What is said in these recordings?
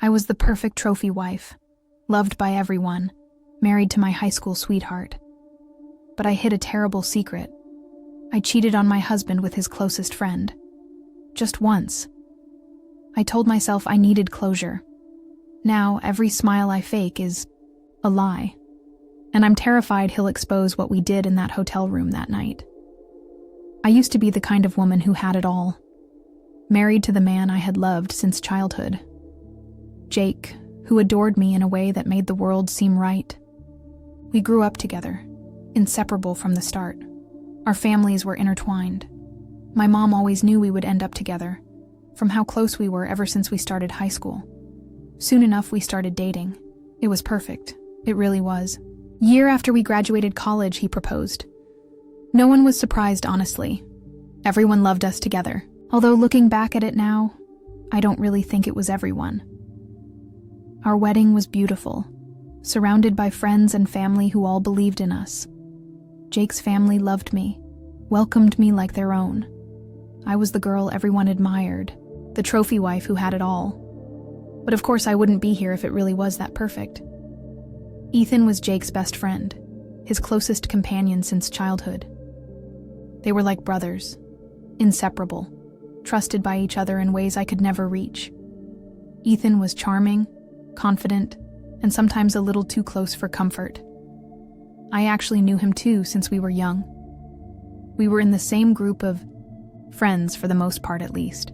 I was the perfect trophy wife, loved by everyone, married to my high school sweetheart. But I hid a terrible secret. I cheated on my husband with his closest friend. Just once. I told myself I needed closure. Now, every smile I fake is a lie. And I'm terrified he'll expose what we did in that hotel room that night. I used to be the kind of woman who had it all. Married to the man I had loved since childhood. Jake, who adored me in a way that made the world seem right. We grew up together, inseparable from the start. Our families were intertwined. My mom always knew we would end up together, from how close we were ever since we started high school. Soon enough, we started dating. It was perfect. It really was. Year after we graduated college, he proposed. No one was surprised, honestly. Everyone loved us together. Although looking back at it now, I don't really think it was everyone. Our wedding was beautiful, surrounded by friends and family who all believed in us. Jake's family loved me, welcomed me like their own. I was the girl everyone admired, the trophy wife who had it all. But of course I wouldn't be here if it really was that perfect. Ethan was Jake's best friend, his closest companion since childhood. They were like brothers, inseparable, trusted by each other in ways I could never reach. Ethan was charming, confident, and sometimes a little too close for comfort. I actually knew him too since we were young. We were in the same group of friends for the most part, at least.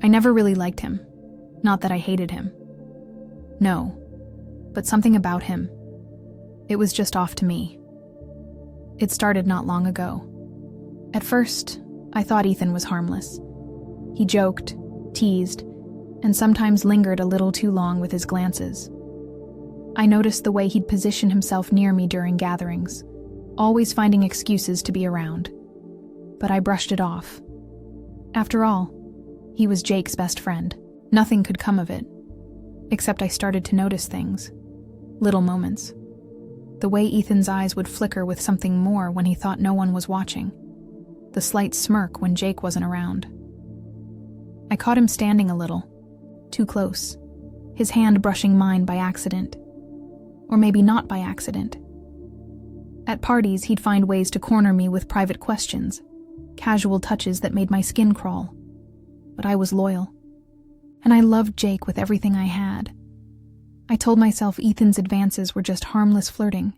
I never really liked him. Not that I hated him. No, but something about him. It was just off to me. It started not long ago. At first, I thought Ethan was harmless. He joked, teased, and sometimes lingered a little too long with his glances. I noticed the way he'd position himself near me during gatherings, always finding excuses to be around. But I brushed it off. After all, he was Jake's best friend. Nothing could come of it, except I started to notice things, little moments. The way Ethan's eyes would flicker with something more when he thought no one was watching. The slight smirk when Jake wasn't around. I caught him standing a little, too close, his hand brushing mine by accident. Or maybe not by accident. At parties, he'd find ways to corner me with private questions, casual touches that made my skin crawl. But I was loyal. And I loved Jake with everything I had. I told myself Ethan's advances were just harmless flirting,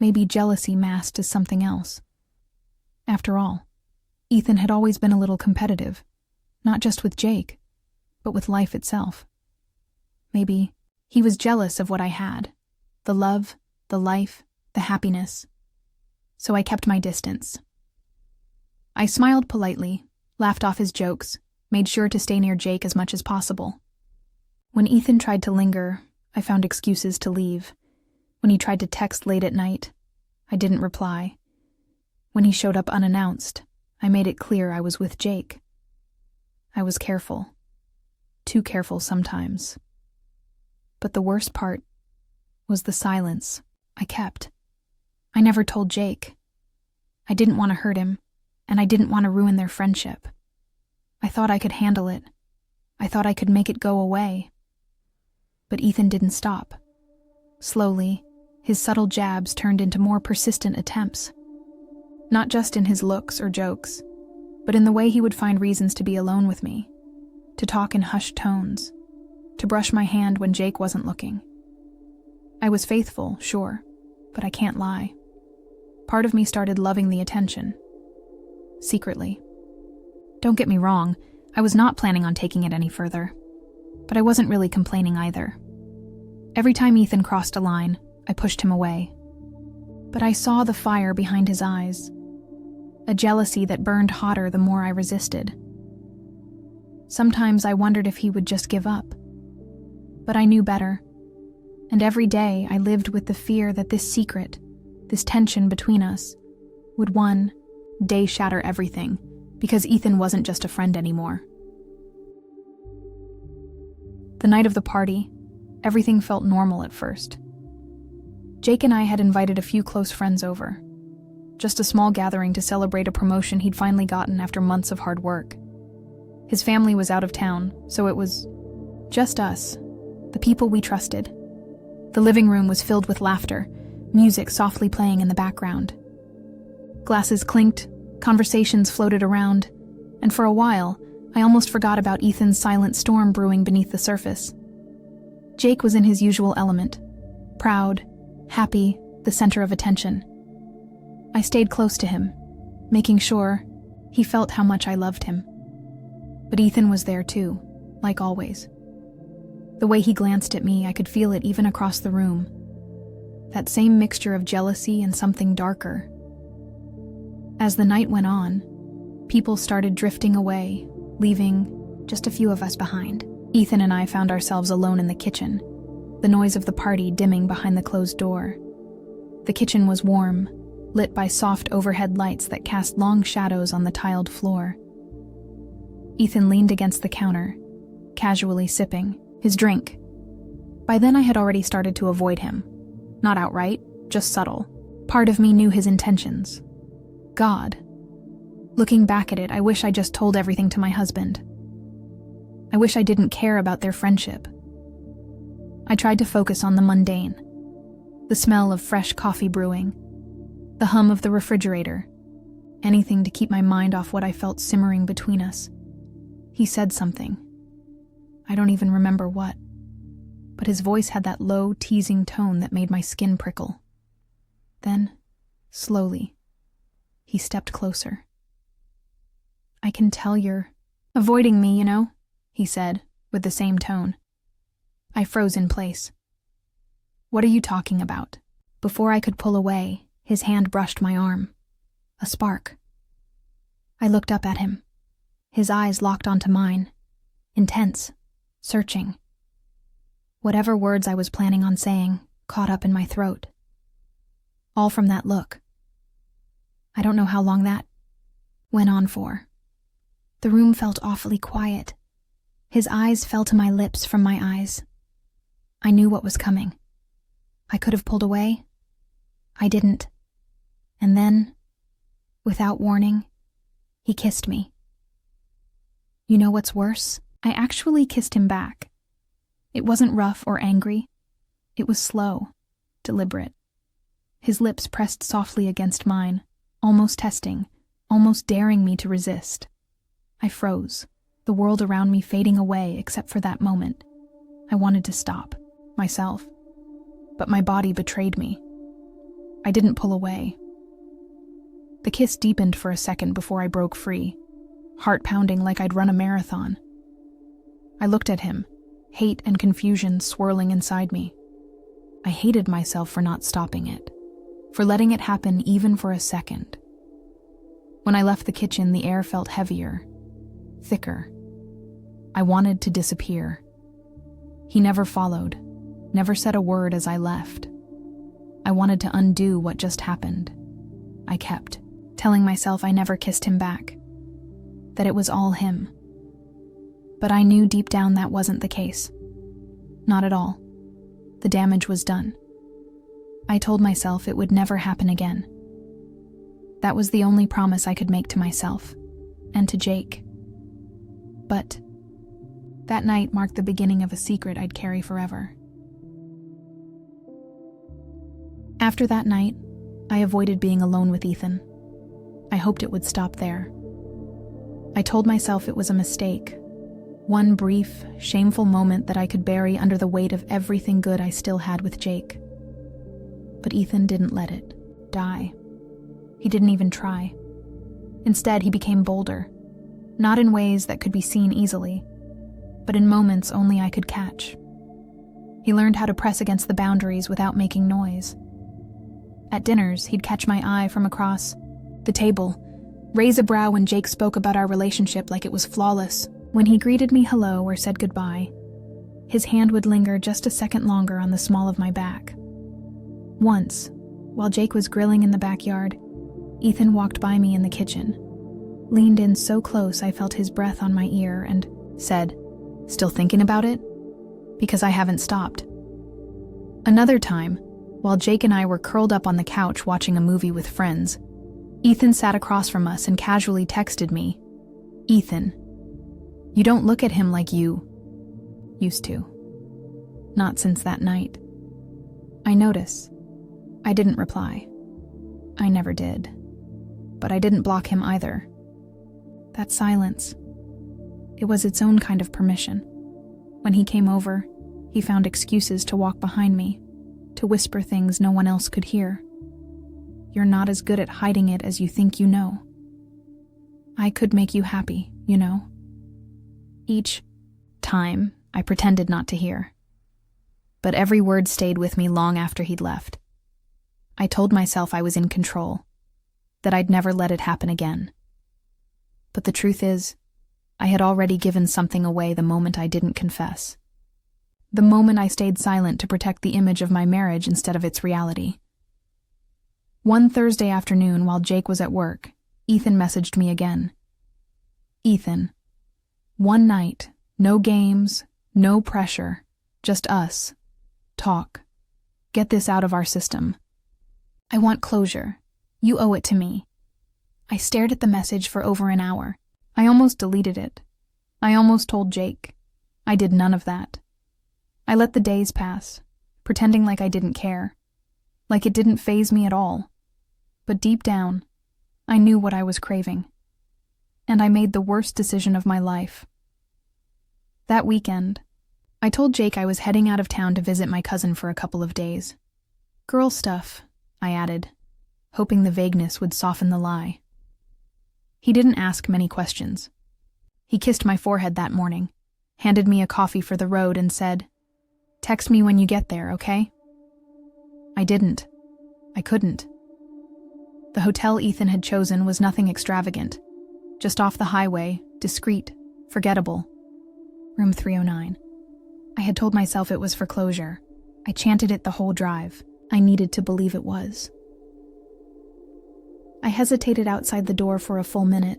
maybe jealousy masked as something else. After all, Ethan had always been a little competitive, not just with Jake, but with life itself. Maybe he was jealous of what I had. The love, the life, the happiness. So I kept my distance. I smiled politely, laughed off his jokes, made sure to stay near Jake as much as possible. When Ethan tried to linger, I found excuses to leave. When he tried to text late at night, I didn't reply. When he showed up unannounced, I made it clear I was with Jake. I was careful. Too careful sometimes. But the worst part was the silence I kept. I never told Jake. I didn't want to hurt him, and I didn't want to ruin their friendship. I thought I could handle it. I thought I could make it go away. But Ethan didn't stop. Slowly, his subtle jabs turned into more persistent attempts. Not just in his looks or jokes, but in the way he would find reasons to be alone with me, to talk in hushed tones, to brush my hand when Jake wasn't looking. I was faithful, sure, but I can't lie. Part of me started loving the attention. Secretly. Don't get me wrong, I was not planning on taking it any further. But I wasn't really complaining either. Every time Ethan crossed a line, I pushed him away. But I saw the fire behind his eyes. A jealousy that burned hotter the more I resisted. Sometimes I wondered if he would just give up. But I knew better. And every day I lived with the fear that this secret, this tension between us, would one day shatter everything, because Ethan wasn't just a friend anymore. The night of the party, everything felt normal at first. Jake and I had invited a few close friends over. Just a small gathering to celebrate a promotion he'd finally gotten after months of hard work. His family was out of town, so it was just us, the people we trusted. The living room was filled with laughter, music softly playing in the background. Glasses clinked, conversations floated around, and for a while, I almost forgot about Ethan's silent storm brewing beneath the surface. Jake was in his usual element, proud, happy, the center of attention. I stayed close to him, making sure he felt how much I loved him. But Ethan was there too, like always. The way he glanced at me, I could feel it even across the room. That same mixture of jealousy and something darker. As the night went on, people started drifting away, leaving just a few of us behind. Ethan and I found ourselves alone in the kitchen, the noise of the party dimming behind the closed door. The kitchen was warm, lit by soft overhead lights that cast long shadows on the tiled floor. Ethan leaned against the counter, casually sipping his drink. By then I had already started to avoid him. Not outright, just subtle. Part of me knew his intentions. God. Looking back at it, I wish I just told everything to my husband. I wish I didn't care about their friendship. I tried to focus on the mundane. The smell of fresh coffee brewing. The hum of the refrigerator. Anything to keep my mind off what I felt simmering between us. He said something. I don't even remember what. But his voice had that low, teasing tone that made my skin prickle. Then, slowly, he stepped closer. I can tell you're avoiding me, you know, he said, with the same tone. I froze in place. What are you talking about? Before I could pull away, his hand brushed my arm. A spark. I looked up at him. His eyes locked onto mine. Intense. Searching. Whatever words I was planning on saying caught up in my throat. All from that look. I don't know how long that went on for. The room felt awfully quiet. His eyes fell to my lips from my eyes. I knew what was coming. I could have pulled away. I didn't. And then, without warning, he kissed me. You know what's worse? I actually kissed him back. It wasn't rough or angry. It was slow, deliberate. His lips pressed softly against mine, almost testing, almost daring me to resist. I froze, the world around me fading away except for that moment. I wanted to stop, myself. But my body betrayed me. I didn't pull away. The kiss deepened for a second before I broke free, heart pounding like I'd run a marathon. I looked at him, hate and confusion swirling inside me. I hated myself for not stopping it, for letting it happen even for a second. When I left the kitchen, the air felt heavier, thicker. I wanted to disappear. He never followed, never said a word as I left. I wanted to undo what just happened. I kept telling myself I never kissed him back, that it was all him. But I knew deep down that wasn't the case. Not at all. The damage was done. I told myself it would never happen again. That was the only promise I could make to myself, and to Jake. But that night marked the beginning of a secret I'd carry forever. After that night, I avoided being alone with Ethan. I hoped it would stop there. I told myself it was a mistake. One brief, shameful moment that I could bury under the weight of everything good I still had with Jake. But Ethan didn't let it die. He didn't even try. Instead, he became bolder, not in ways that could be seen easily, but in moments only I could catch. He learned how to press against the boundaries without making noise. At dinners, he'd catch my eye from across the table, raise a brow when Jake spoke about our relationship like it was flawless. When he greeted me hello or said goodbye, his hand would linger just a second longer on the small of my back. Once, while Jake was grilling in the backyard, Ethan walked by me in the kitchen, leaned in so close I felt his breath on my ear and said, "Still thinking about it? Because I haven't stopped." Another time, while Jake and I were curled up on the couch watching a movie with friends, Ethan sat across from us and casually texted me, "Ethan, you don't look at him like you used to." Not since that night. I notice. I didn't reply. I never did. But I didn't block him either. That silence. It was its own kind of permission. When he came over, he found excuses to walk behind me, to whisper things no one else could hear. You're not as good at hiding it as you think you know. I could make you happy, you know. Each time, I pretended not to hear. But every word stayed with me long after he'd left. I told myself I was in control, that I'd never let it happen again. But the truth is, I had already given something away the moment I didn't confess. The moment I stayed silent to protect the image of my marriage instead of its reality. One Thursday afternoon, while Jake was at work, Ethan messaged me again. Ethan, one night, no games, no pressure, just us. Talk. Get this out of our system. I want closure. You owe it to me. I stared at the message for over an hour. I almost deleted it. I almost told Jake. I did none of that. I let the days pass, pretending like I didn't care, like it didn't faze me at all. But deep down, I knew what I was craving. And I made the worst decision of my life. That weekend, I told Jake I was heading out of town to visit my cousin for a couple of days. Girl stuff, I added, hoping the vagueness would soften the lie. He didn't ask many questions. He kissed my forehead that morning, handed me a coffee for the road, and said, "Text me when you get there, okay?" I didn't. I couldn't. The hotel Ethan had chosen was nothing extravagant, just off the highway, discreet, forgettable. Room 309. I had told myself it was for closure. I chanted it the whole drive. I needed to believe it was. I hesitated outside the door for a full minute.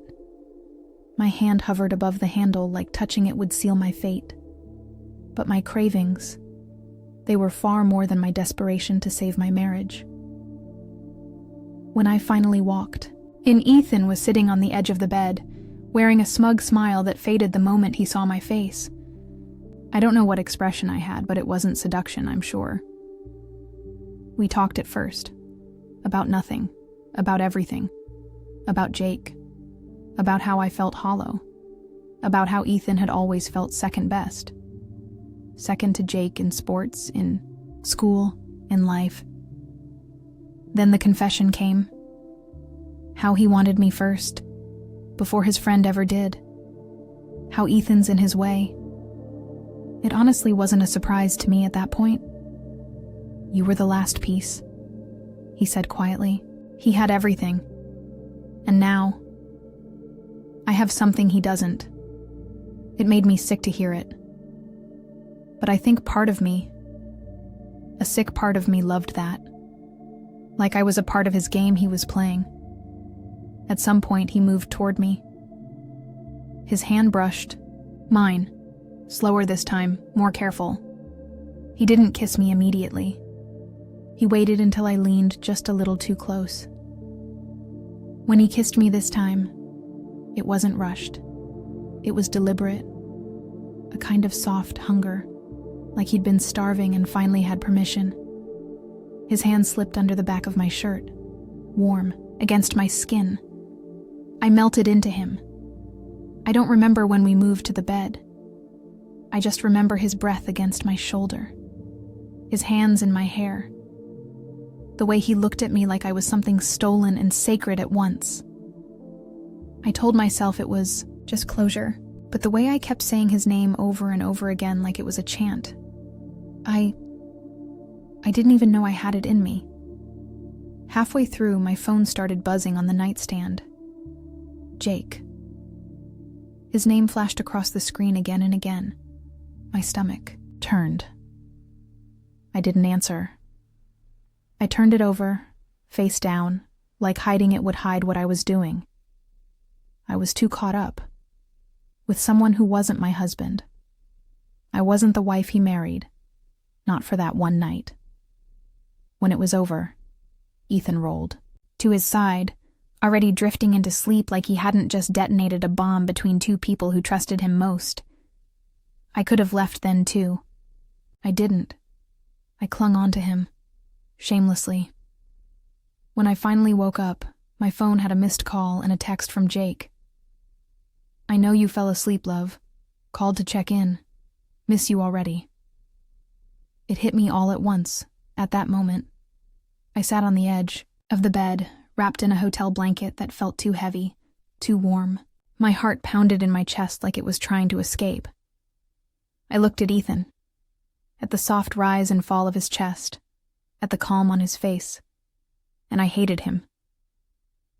My hand hovered above the handle like touching it would seal my fate. But my cravings, they were far more than my desperation to save my marriage. When I finally walked in, Ethan was sitting on the edge of the bed, wearing a smug smile that faded the moment he saw my face. I don't know what expression I had, but it wasn't seduction, I'm sure. We talked at first. About nothing. About everything. About Jake. About how I felt hollow. About how Ethan had always felt second best. Second to Jake in sports, in school, in life. Then the confession came. How he wanted me first, before his friend ever did. How Ethan's in his way. It honestly wasn't a surprise to me at that point. You were the last piece, he said quietly. He had everything. And now, I have something he doesn't. It made me sick to hear it. But I think part of me, a sick part of me, loved that. Like I was a part of his game he was playing. At some point, he moved toward me. His hand brushed mine, slower this time, more careful. He didn't kiss me immediately. He waited until I leaned just a little too close. When he kissed me this time, it wasn't rushed. It was deliberate. A kind of soft hunger, like he'd been starving and finally had permission. His hand slipped under the back of my shirt, warm, against my skin. I melted into him. I don't remember when we moved to the bed. I just remember his breath against my shoulder, his hands in my hair, the way he looked at me like I was something stolen and sacred at once. I told myself it was just closure, but the way I kept saying his name over and over again like it was a chant, I didn't even know I had it in me. Halfway through, my phone started buzzing on the nightstand. Jake. His name flashed across the screen again and again. My stomach turned. I didn't answer. I turned it over, face down, like hiding it would hide what I was doing. I was too caught up with someone who wasn't my husband. I wasn't the wife he married, not for that one night. When it was over, Ethan rolled to his side, already drifting into sleep like he hadn't just detonated a bomb between two people who trusted him most. I could have left then too. I didn't. I clung on to him, shamelessly. When I finally woke up, my phone had a missed call and a text from Jake. "I know you fell asleep, love. Called to check in. Miss you already." It hit me all at once, at that moment. I sat on the edge of the bed, wrapped in a hotel blanket that felt too heavy, too warm. My heart pounded in my chest like it was trying to escape. I looked at Ethan, at the soft rise and fall of his chest, at the calm on his face, and I hated him.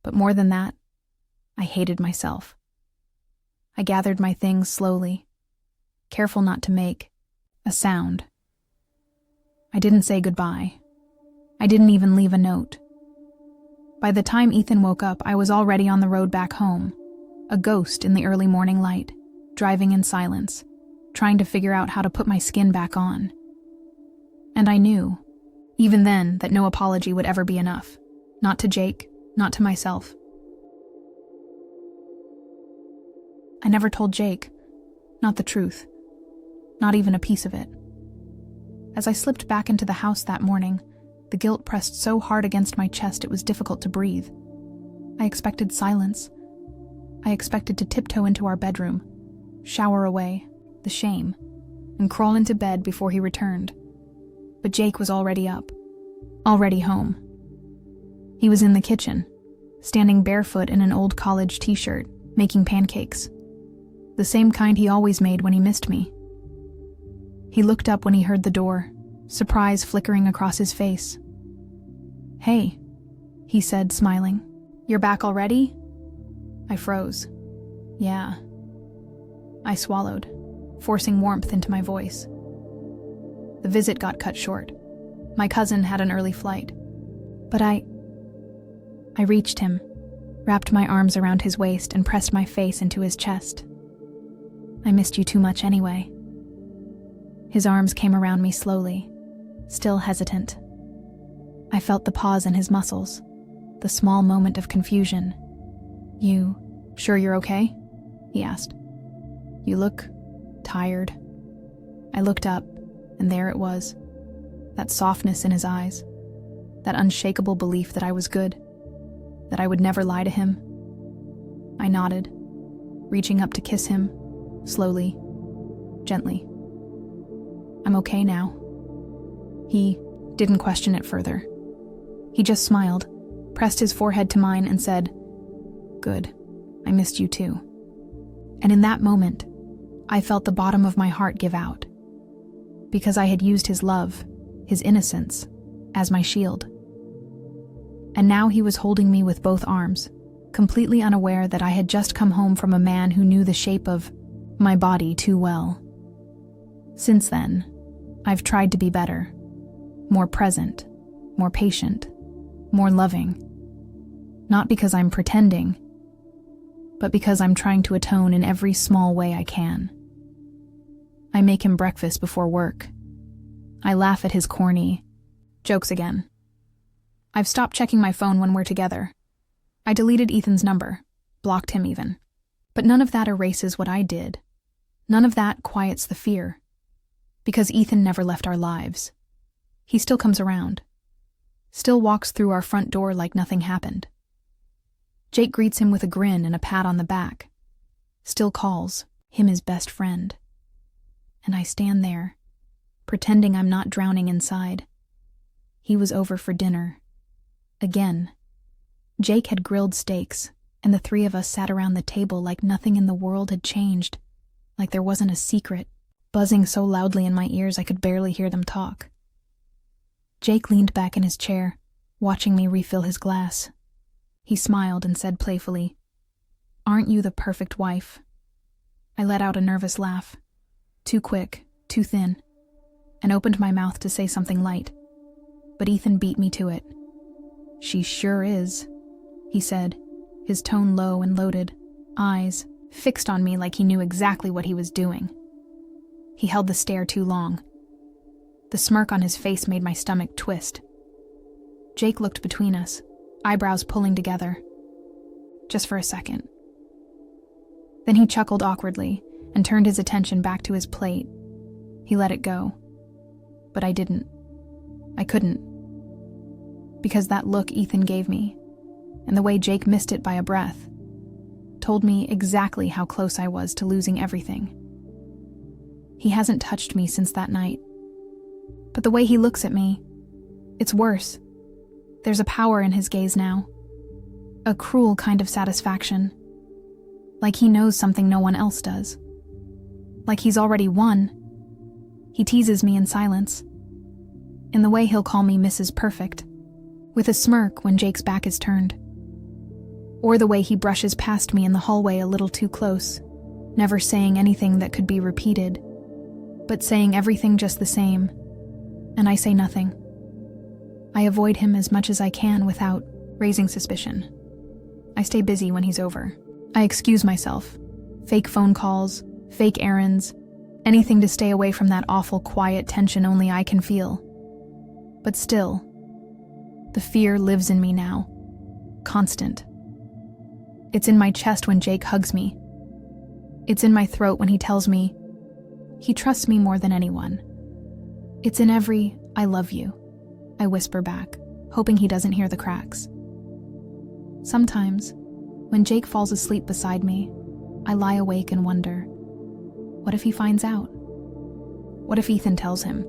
But more than that, I hated myself. I gathered my things slowly, careful not to make a sound. I didn't say goodbye. I didn't even leave a note. By the time Ethan woke up, I was already on the road back home, a ghost in the early morning light, driving in silence, trying to figure out how to put my skin back on. And I knew, even then, that no apology would ever be enough. Not to Jake, not to myself. I never told Jake, not the truth, not even a piece of it. As I slipped back into the house that morning, the guilt pressed so hard against my chest it was difficult to breathe. I expected silence. I expected to tiptoe into our bedroom, shower away the shame, and crawl into bed before he returned. But Jake was already up, already home. He was in the kitchen, standing barefoot in an old college t-shirt, making pancakes. The same kind he always made when he missed me. He looked up when he heard the door, surprise flickering across his face. "Hey," he said, smiling. "You're back already?" I froze. "Yeah." I swallowed, forcing warmth into my voice. The visit got cut short. My cousin had an early flight. But I reached him, wrapped my arms around his waist and pressed my face into his chest. "I missed you too much anyway." His arms came around me slowly, still hesitant. I felt the pause in his muscles, the small moment of confusion. "You sure you're okay?" he asked. "You look tired." I looked up, and there it was, that softness in his eyes, that unshakable belief that I was good, that I would never lie to him. I nodded, reaching up to kiss him, slowly, gently. "I'm okay now." He didn't question it further. He just smiled, pressed his forehead to mine, and said, "Good, I missed you too." And in that moment, I felt the bottom of my heart give out, because I had used his love, his innocence, as my shield. And now he was holding me with both arms, completely unaware that I had just come home from a man who knew the shape of my body too well. Since then, I've tried to be better, more present, more patient, more loving. Not because I'm pretending, but because I'm trying to atone in every small way I can. I make him breakfast before work. I laugh at his corny jokes again. I've stopped checking my phone when we're together. I deleted Ethan's number, blocked him even. But none of that erases what I did. None of that quiets the fear. Because Ethan never left our lives. He still comes around. Still walks through our front door like nothing happened. Jake greets him with a grin and a pat on the back. Still calls him his best friend. And I stand there, pretending I'm not drowning inside. He was over for dinner. Again. Jake had grilled steaks, and the three of us sat around the table like nothing in the world had changed, like there wasn't a secret, buzzing so loudly in my ears I could barely hear them talk. Jake leaned back in his chair, watching me refill his glass. He smiled and said playfully, "Aren't you the perfect wife?" I let out a nervous laugh, too quick, too thin, and opened my mouth to say something light. But Ethan beat me to it. "She sure is," he said, his tone low and loaded, eyes fixed on me like he knew exactly what he was doing. He held the stare too long. The smirk on his face made my stomach twist. Jake looked between us, eyebrows pulling together. Just for a second. Then he chuckled awkwardly and turned his attention back to his plate. He let it go. But I didn't. I couldn't. Because that look Ethan gave me, and the way Jake missed it by a breath, told me exactly how close I was to losing everything. He hasn't touched me since that night. But the way he looks at me, it's worse. There's a power in his gaze now. A cruel kind of satisfaction. Like he knows something no one else does. Like he's already won. He teases me in silence. In the way he'll call me Mrs. Perfect, with a smirk when Jake's back is turned. Or the way he brushes past me in the hallway a little too close, never saying anything that could be repeated, but saying everything just the same, and I say nothing. I avoid him as much as I can without raising suspicion. I stay busy when he's over. I excuse myself. Fake phone calls, fake errands, anything to stay away from that awful quiet tension only I can feel. But still, the fear lives in me now. Constant. It's in my chest when Jake hugs me. It's in my throat when he tells me he trusts me more than anyone. It's in every "I love you," I whisper back, hoping he doesn't hear the cracks. Sometimes, when Jake falls asleep beside me, I lie awake and wonder, what if he finds out? What if Ethan tells him?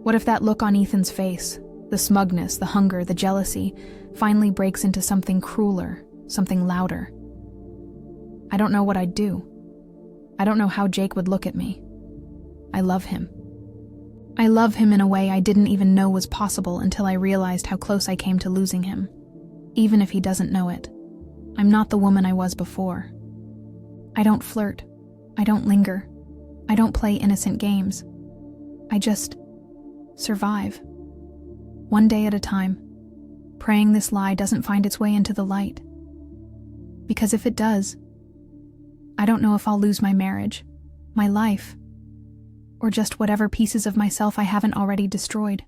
What if that look on Ethan's face, the smugness, the hunger, the jealousy, finally breaks into something crueler, something louder? I don't know what I'd do. I don't know how Jake would look at me. I love him. I love him in a way I didn't even know was possible until I realized how close I came to losing him. Even if he doesn't know it, I'm not the woman I was before. I don't flirt. I don't linger. I don't play innocent games. I just survive. One day at a time, praying this lie doesn't find its way into the light. Because if it does, I don't know if I'll lose my marriage, my life, or just whatever pieces of myself I haven't already destroyed.